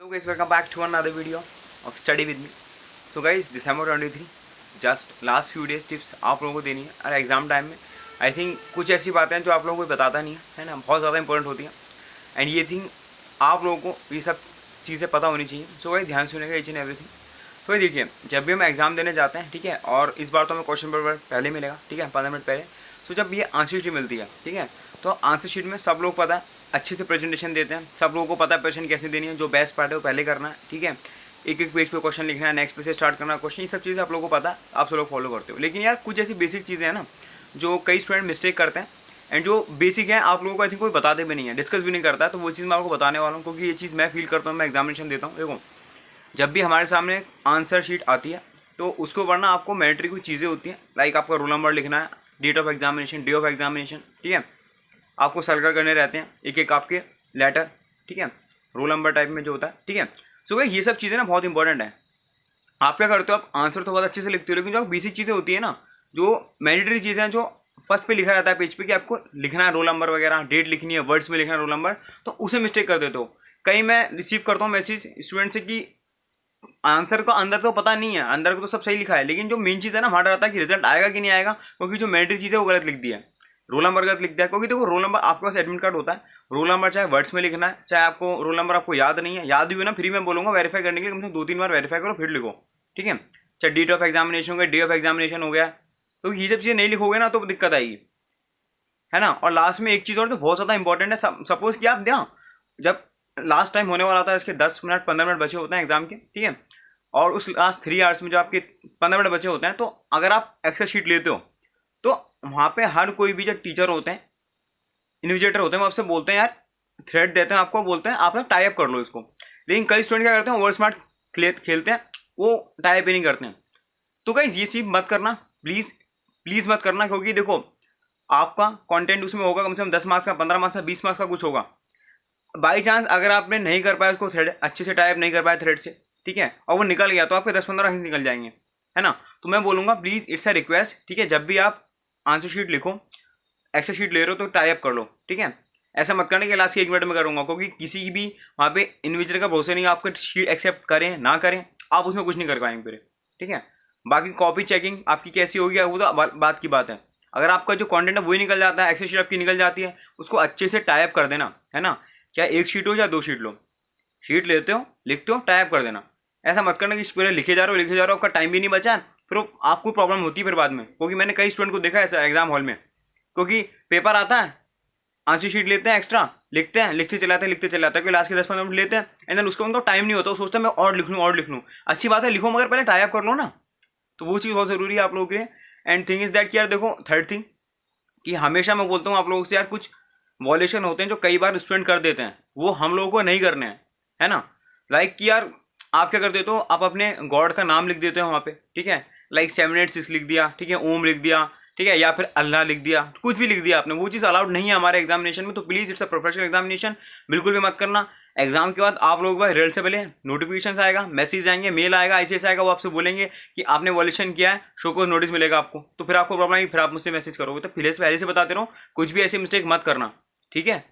Hello guys, welcome back to another video of study with me. So guys, December 23 just last few days tips आप लोगों को देनी है और exam time में आई थिंक कुछ ऐसी बातें हैं जो आप लोगों को बताता नहीं है ना, बहुत ज़्यादा इंपॉर्टेंट होती हैं एंड ये थिंग आप लोगों को ये सब चीज़ें पता होनी चाहिए. सो गाइस ध्यान सुनेगा ईच एंड एवरीथिंग. तो देखिए, जब भी हम एग्ज़ाम देने जाते हैं, ठीक है, और इस बार तो हमें क्वेश्चन पेपर पहले मिलेगा, ठीक है, 15 मिनट पहले. तो जब ये आंसर शीट मिलती है, ठीक है, तो आंसर शीट में सब लोग पता है अच्छे से प्रेजेंटेशन देते हैं, सब लोगों को पता है प्रेजेंटेशन कैसे देनी है, जो बेस्ट पार्ट है वो पहले करना है, ठीक है, एक एक पेज पे क्वेश्चन लिखना है, नेक्स्ट पेज से स्टार्ट करना है क्वेश्चन. ये सब चीज़ें आप लोगों को पता है, आप सब लोग फॉलो करते हो. लेकिन यार कुछ ऐसी बेसिक चीज़ें हैं ना जो कई स्टूडेंट मिस्टेक करते हैं एंड जो बेसिक है आप लोगों को आई थिंक कोई बताते भी नहीं है, डिस्कस भी नहीं करता है. तो वो चीज़ मैं आपको बताने वाला हूँ क्योंकि ये चीज़ मैं फील करता हूँ, मैं एग्जामिनेशन देता हूँ. देखो, जब भी हमारे सामने आंसर शीट आती है तो उसको पढ़ना आपको मैंडेटरी कुछ चीज़ें होती हैं, लाइक आपका रोल नंबर लिखना है, date of examination, day of examination, ठीक है, आपको सर्कल करने रहते हैं एक एक आपके लेटर, ठीक है, रोल नंबर टाइप में जो होता है, ठीक है. सो भाई ये सब चीज़ें ना बहुत इंपॉर्टेंट है. आप क्या करते हो, आप आंसर तो बहुत अच्छे से लिखते हो, लेकिन जो बेसिक चीज़ें होती है ना, जो मैंडेटरी चीज़ें हैं, जो फर्स्ट पे लिखा रहता है पेज पे कि आपको लिखना है रोल नंबर वगैरह, डेट लिखनी है, वर्ड्स में लिखना है रोल नंबर, तो उसे मिस्टेक कर देते हो. कहीं मैं रिसीव करता हूँ मैसेज स्टूडेंट से कि आंसर का अंदर तो पता नहीं है, अंदर को तो सब सही लिखा है, लेकिन जो मेन चीज़ है ना हमारा रहता है कि रिजल्ट आएगा कि नहीं आएगा, क्योंकि जो मैंडेटरी चीज़ है वो गलत लिख दिया है, रोल नंबर गलत लिख दिया है. क्योंकि देखो, रोल नंबर आपके पास एडमिट कार्ड होता है, रोल नंबर चाहे वर्ड्स में लिखना है, चाहे आपको रोल नंबर आपको याद नहीं है, याद भी हो ना, फ्री में बोलूँगा वेरीफाई करने के लिए कम से कम 2-3 बार वेरीफाई करो फिर लिखो, ठीक है. चाहे डेट ऑफ एग्जामिनेशन हो गया, डे ऑफ एग्जामिनेशन हो गया, तो ये सब चीज़ें नहीं लिखोगे ना तो दिक्कत आएगी, है ना. और लास्ट में एक चीज़ और तो बहुत ज़्यादा इंपॉर्टेंट है. सपोज कि आप ध्यान, जब लास्ट टाइम होने वाला था, इसके 10 मिनट 15 मिनट बचे होते हैं एग्जाम के, ठीक है, और उस लास्ट 3 आवर्स में जो आपके 15 मिनट बचे होते हैं, तो अगर आप एक्सेल शीट लेते हो तो वहाँ पे हर कोई भी जो टीचर होते हैं, इन्विजिलेटर होते हैं, वो आपसे बोलते हैं यार, थ्रेड देते हैं आपको, बोलते हैं आप लोग टाई अप कर लो इसको. लेकिन कई स्टूडेंट क्या करते हैं, ओवर स्मार्ट खेलते हैं, वो टाई अप ही नहीं करते हैं. तो गाइस ये चीज़ मत करना, प्लीज़ प्लीज़ मत करना, क्योंकि देखो आपका कंटेंट उसमें होगा कम से कम 10 मार्क्स का, 15 मार्क्स का, 20 मार्क्स का कुछ होगा. बाई चांस अगर आपने नहीं कर पाया उसको थ्रेड अच्छे से टाइप नहीं कर पाया थ्रेड से, ठीक है, और वो निकल गया, तो आपके 10-15 मार्क्स निकल जाएंगे, है ना. तो मैं बोलूँगा प्लीज़, इट्स अ रिक्वेस्ट, ठीक है, जब भी आप आंसर शीट लिखो, एक्सेल शीट ले रहे हो तो टाई अप कर लो, ठीक है. ऐसा मत करने के लास्ट के 1 मिनट में करूँगा, क्योंकि किसी भी वहाँ पे इंडिविजुअल का भरोसा नहीं, आपका शीट एक्सेप्ट करें ना करें, आप उसमें कुछ नहीं कर पाएंगे फिर, ठीक है. बाकी कॉपी चेकिंग आपकी कैसी होगी वो तो बात की बात है. अगर आपका जो कंटेंट है वही निकल जाता है, एक्सेल शीट आपकी निकल जाती है, उसको अच्छे से टाई अप कर देना, है ना. क्या एक शीट हो या 2 शीट लो, शीट लेते हो, लिखते हो, टाइप कर देना. ऐसा मत करना कि पूरे लिखे जा रहे हो, आपका टाइम भी नहीं बचा, फिर आपको प्रॉब्लम होती है फिर बाद में. क्योंकि मैंने कई स्टूडेंट को देखा है ऐसा एग्जाम हॉल में, क्योंकि पेपर आता है, आंसर शीट लेते हैं, एक्स्ट्रा लिखते हैं, लिखते चलाते हैं, क्योंकि लास्ट के 10-15 मिनट लेते हैं, एंड देन उसको उनको टाइम नहीं होता, वो सोचता है मैं और लिख लूँ. अच्छी बात है, लिखो, मगर पहले टाइप कर लो ना. तो वो चीज़ बहुत ज़रूरी है आप लोगों के लिए. एंड थिंग इज़ दैट कि यार देखो, थर्ड थिंग कि हमेशा मैं बोलता हूँ आप लोगों से, यार कुछ वॉल्यूशन होते हैं जो कई बार स्टूडेंट कर देते हैं, वो हम लोगों को नहीं करने हैं, है ना. लाइक कि यार आप क्या कर देते हो, आप अपने गॉड का नाम लिख देते हो वहाँ पे, ठीक है, लाइक 786 लिख दिया, ठीक है, ओम लिख दिया, ठीक है, या फिर अल्लाह लिख दिया, कुछ भी लिख दिया आपने, वो चीज़ अलाउड नहीं है हमारे एग्जामिनेशन में. तो please, it's a professional examination, बिल्कुल भी मत करना. एग्जाम के बाद आप लोगों के रिजल्ट से पहले नोटिफिकेशन आएगा, मैसेज आएंगे, मेल आएगा, ICS आएगा, वो आपसे बोलेंगे कि आपने वॉल्यूशन किया है, शो को नोटिस मिलेगा आपको. तो फिर आपको प्रॉब्लम आएगी, फिर आप मुझसे मैसेज करोगे. तो पहले से बताते रहो, कुछ भी ऐसी मिस्टेक मत करना, ठीक है.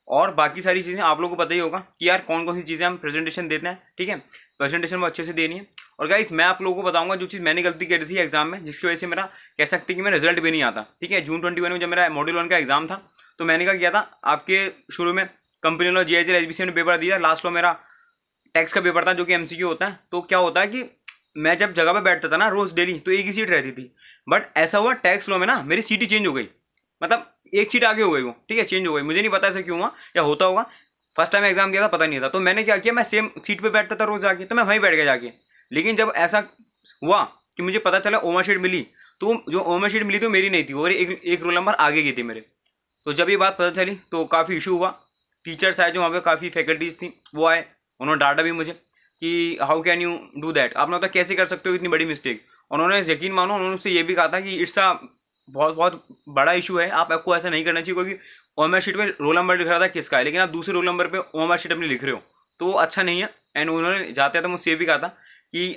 और बाकी सारी चीज़ें आप लोगों को पता ही होगा कि यार कौन कौन सी चीज़ें हम प्रेजेंटेशन देते हैं, ठीक है, प्रेजेंटेशन में अच्छे से देनी है. और गाइस मैं आप लोगों को बताऊंगा जो चीज़ मैंने गलती करी थी एग्जाम में, जिसकी वजह से मेरा कह सकते कि मेरा रिजल्ट भी नहीं आता, ठीक है. जून 21 में जब मेरा मॉड्यूल 1 का एग्जाम था, तो मैंने क्या किया था, आपके शुरू में कंपनी लॉ, GIGL, HBC ने पेपर दिया, लास्ट में मेरा टैक्स का पेपर था जो कि MCQ होता है. तो क्या होता है कि मैं जब जगह पर बैठता था ना रोज़ डेली, तो एक ही सीट रहती थी. बट ऐसा हुआ टैक्स लॉ में ना, मेरी सीट ही चेंज हो गई, मतलब एक सीट आगे हो गई वो, ठीक है, चेंज हो गई. मुझे नहीं पता ऐसा क्यों हुआ, या होता होगा, फर्स्ट टाइम एग्जाम दिया था, पता नहीं था. तो मैंने क्या किया, मैं सेम सीट पे बैठता था रोज जाके, तो मैं वहीं बैठ गया जाके. लेकिन जब ऐसा हुआ कि मुझे पता चला ओमा शीट मिली, तो जो ओमा शीट मिली तो मेरी नहीं थी, और एक रोल नंबर आगे गई थी मेरे. तो जब ये बात पता चली तो काफ़ी इशू हुआ. टीचर्स आए जो वहाँ पे, काफ़ी फैकल्टीज थी, वो आए, उन्होंने डांटा भी मुझे कि how can you do that, आपने मतलब कैसे कर सकते हो इतनी बड़ी मिस्टेक. उन्होंने यकीन मानो, उन्होंने उससे ये भी कहा था कि इट्स अ बहुत बहुत बड़ा इशू है, आपको ऐसा नहीं करना चाहिए, क्योंकि ओएमआर शीट में रोल नंबर लिख रहा था किसका है, लेकिन आप दूसरे रोल नंबर पे ओएमआर शीट अपनी लिख रहे हो, तो वो अच्छा नहीं है. एंड उन्होंने जाते थे मुझसे ये भी कहा था कि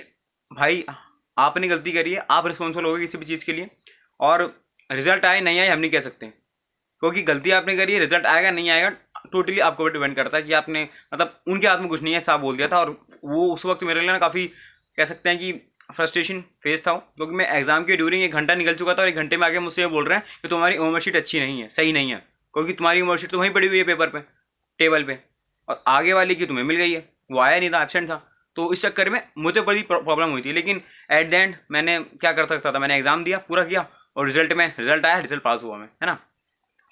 भाई आपने गलती करी है, आप रिस्पॉन्सिबल हो गए किसी भी चीज़ के लिए, और रिजल्ट आए नहीं आए हम नहीं कह सकते, क्योंकि गलती आपने करी है, रिजल्ट आएगा नहीं आएगा टोटली आपको डिपेंड करता है कि आपने मतलब उनके हाथ में कुछ नहीं है, साफ बोल दिया था। और वो उस वक्त मेरे लिए ना काफ़ी कह सकते हैं कि फ्रस्ट्रेशन फेस था, क्योंकि मैं एग्जाम के ड्यूरिंग 1 घंटा निकल चुका था और 1 घंटे में आके मुझसे ये बोल रहे हैं कि तुम्हारी ओवरशीट अच्छी नहीं है, सही नहीं है, क्योंकि तुम्हारी ओवरशीट तो वहीं पड़ी हुई है पेपर पे, टेबल पे, और आगे वाले की तुम्हें मिल गई है, वो आया नहीं था, एब्सेंट था। तो इस चक्कर में मुझे बड़ी प्रॉब्लम हुई थी। लेकिन एट द एंड मैंने क्या कर सकता था, मैंने एग्जाम दिया, पूरा किया, और रिजल्ट आया, रिजल्ट पास हुआ मैं, है ना।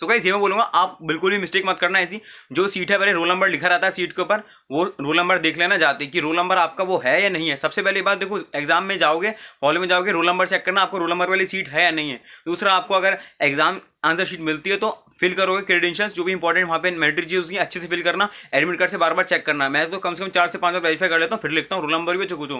तो गाइस ये मैं बोलूँगा, आप बिल्कुल भी मिस्टेक मत करना ऐसी। जो सीट है पहले रोल नंबर लिखा रहता है सीट के ऊपर, वो रोल नंबर देख लेना जाते कि रोल नंबर आपका वो है या नहीं है। सबसे पहली बात देखो, एग्जाम में जाओगे, हॉल में जाओगे, रोल नंबर चेक करना आपको रोल नंबर वाली सीट है या नहीं है। दूसरा, आपको अगर एग्जाम आंसर शीट मिलती है तो फिल करोगे क्रेडेंशियल्स, जो भी इंपॉर्टेंट वहाँ पे मैंडेटरी चीज़ उसकी अच्छे से फिल करना, एडमिट कार्ड से बार बार चेक करना। मैं तो कम से कम 4 से 5 बार वेरीफाई कर लेता हूँ, फिर लिखता हूँ। रोल नंबर भी कुछ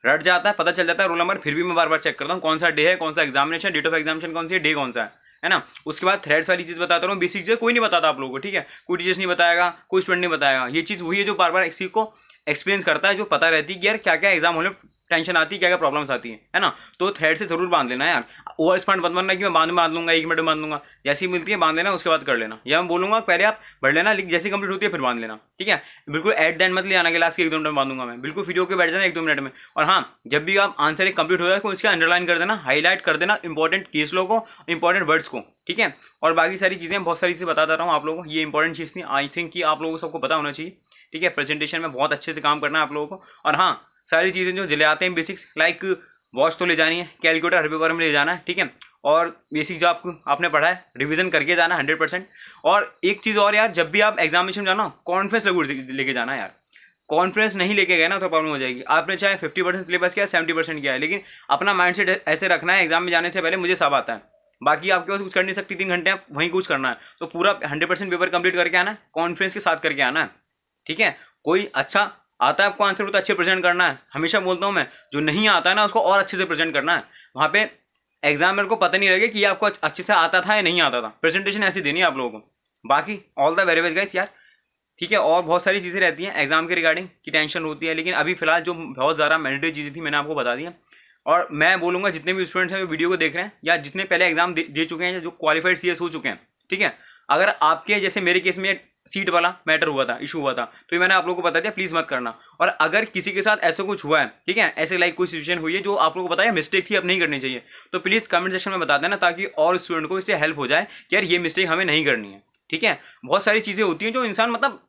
रट जाता है, पता चल जाता है रोल नंबर, फिर भी मैं बार बार चेक करता हूँ कौन सा डे है, कौन सा एग्जामिनेशन, डेट ऑफ एग्जामिनेशन कौन सी है, डे कौन सा है ना। उसके बाद थ्रेड्स वाली चीज़ बताता हूँ, बेसिक चीज़ कोई नहीं बताता आप लोगों को, ठीक है, कोई टीचर्स नहीं बताएगा, कोई स्टूडेंट नहीं बताएगा। ये चीज़ वही है जो बार बार किसी को एक्सपीरियंस करता है, जो पता रहती है कि यार क्या क्या एग्जाम होने टेंशन आती है, क्या क्या प्रॉब्लम्स आती है ना। तो थ्रेड से जरूर बांध लेना यार, ओवर स्मार्ट मत बनना कि मैं बाद में बांध लूंगा, 1 मिनट में बांध लूंगा, जैसी मिलती है बांध लेना, उसके बाद कर लेना। या मैं बोलूंगा पहले आप बढ़ लेना, जैसी कंप्लीट होती है फिर बांध लेना, ठीक है। बिल्कुल एट द एंड मत ले आना कि लास्ट के 1-2 मिनट में बांधूंगा मैं, बिल्कुल फ्री होकर बैठ जाना 1-2 मिनट में। और हाँ, जब भी आप आंसर एक कंप्लीट हो जाए तो उसके अंडरलाइन कर देना, हाईलाइट कर देना इंपॉर्टेंट केस लो को, इंपॉर्टेंट वर्ड्स को, ठीक है। और बाकी सारी चीज़ें, बहुत सारी चीज़ें बताता रहा हूँ आप लोगों को, ये इंपॉर्टेंट चीज़ थी, आई थिंक कि आप लोगों को सबको पता होना चाहिए, ठीक है। प्रेजेंटेशन में बहुत अच्छे से काम करना है आप लोगों को। और हाँ, सारी चीज़ें जो ले आते हैं बेसिक्स, लाइक वॉच तो ले जानी है, कैलकुलेटर हर पेपर में ले जाना है, ठीक है। और बेसिक जो आपने पढ़ा है रिवीजन करके जाना 100%। और एक चीज़ और यार, जब भी आप एग्जामिनेशन जाना, कॉन्फ्रेंस लेके जाना यार। कॉन्फ्रेंस नहीं लेके गए ना तो प्रॉब्लम हो जाएगी। आपने चाहे 50% सिलेबस किया, 70% किया है, लेकिन अपना माइंडसेट ऐसे रखना है, एग्जाम में जाने से पहले मुझे सब आता है, बाकी आपके पास कुछ कर नहीं सकती, 3 घंटे आप वहीं कुछ करना है, तो पूरा 100% पेपर कंप्लीट करके आना है, कॉन्फ्रेंस के साथ करके आना है, ठीक है। कोई अच्छा आता है आपको आंसर तो अच्छे प्रेजेंट करना है, हमेशा बोलता हूँ मैं, जो नहीं आता है ना उसको और अच्छे से प्रेजेंट करना है। वहाँ पे एग्जामिनर को पता नहीं लगे कि ये आपको अच्छे से आता था या नहीं आता था, प्रेजेंटेशन ऐसी देनी है आप लोगों को। बाकी all the very best guys यार, ठीक है। और बहुत सारी चीज़ें रहती हैं एग्जाम के रिगार्डिंग की टेंशन होती है, लेकिन अभी फिलहाल जो बहुत ज़्यादा मैंडेटरी चीज़ें थी मैंने आपको बता दिया। और मैं बोलूँगा जितने भी स्टूडेंट्स हैं वीडियो को देख रहे हैं, या जितने पहले एग्जाम दे चुके हैं, या जो क्वालिफाइड CS हो चुके हैं, ठीक है, अगर आपके जैसे मेरे केस में सीट वाला मैटर हुआ था, इशू हुआ था, तो ये मैंने आप लोगों को बता दिया, प्लीज़ मत करना। और अगर किसी के साथ ऐसा कुछ हुआ है, ठीक है, ऐसे लाइक कोई सिचुएशन हुई है जो आप लोगों को बताया मिस्टेक थी, अब नहीं करनी चाहिए, तो प्लीज़ कमेंट सेक्शन में बता देना, ताकि और स्टूडेंट को इससे हेल्प हो जाए कि यार ये मिस्टेक हमें नहीं करनी है, ठीक है। बहुत सारी चीज़ें होती हैं जो इंसान मतलब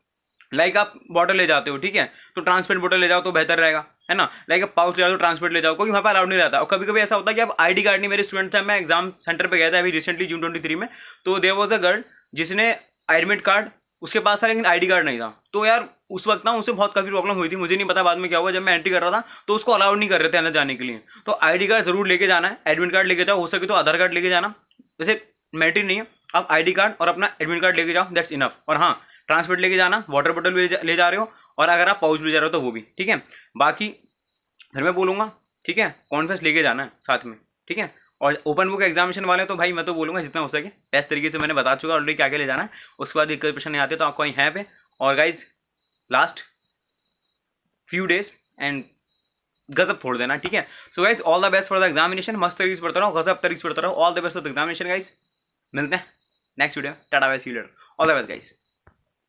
लाइक आप बॉटल ले जाते हो, ठीक है, तो ट्रांसपेरेंट बॉटल ले जाओ तो बेहतर रहेगा, है ना। लाइक आप पाउच ले जाओ तो ट्रांसपेरेंट ले जाओ, क्योंकि वहाँ पर अलाउड नहीं रहता। और कभी कभी ऐसा होता है कि आप ID कार्ड नहीं, मेरे स्टूडेंट थे, मैं एग्जाम सेंटर पे गया था अभी रिसेंटली जून 23 में, तो देयर वाज अ गर्ल जिसने एडमिट कार्ड उसके पास था लेकिन ID कार्ड नहीं था। तो यार उस वक्त ना उससे बहुत काफ़ी प्रॉब्लम हुई थी, मुझे नहीं पता बाद में क्या हुआ, जब मैं एंट्री कर रहा था तो उसको अलाउड नहीं कर रहे थे अंदर जाने के लिए। तो ID कार्ड जरूर लेके जाना है, एडमिट कार्ड लेके जाओ, हो सके तो आधार कार्ड लेके जाना, जैसे मैटर नहीं है, आप ID कार्ड और अपना एडमिट कार्ड लेके जाओ, दैट्स इनफ। और हाँ, ट्रांसपोर्ट लेके जाना, वाटर बॉटल भी ले जा रहे हो, और अगर आप पाउच ले जा रहे हो तो वो भी, ठीक है। बाकी फिर मैं बोलूँगा, ठीक है, कॉन्फ्रेंस लेके जाना है साथ में, ठीक है। और ओपन बुक एग्जामिनेशन वाले तो भाई मैं तो बोलूँगा जितना हो सके बेस्ट तरीके से मैंने बता चुका ऑलरेडी क्या क्या ले जाना है। उसके बाद एक क्वेश्चन नहीं आते तो आपको यहाँ पे। और guys last few days and गजब फोड़ देना, ठीक है। So guys all the best for the examination, मस्त तरीके से पढ़ता रहो, गजब तरीके से पढ़ता रहो, all the best for the examination guys. मिलते हैं next video, tata bye, see you later, all the best guys.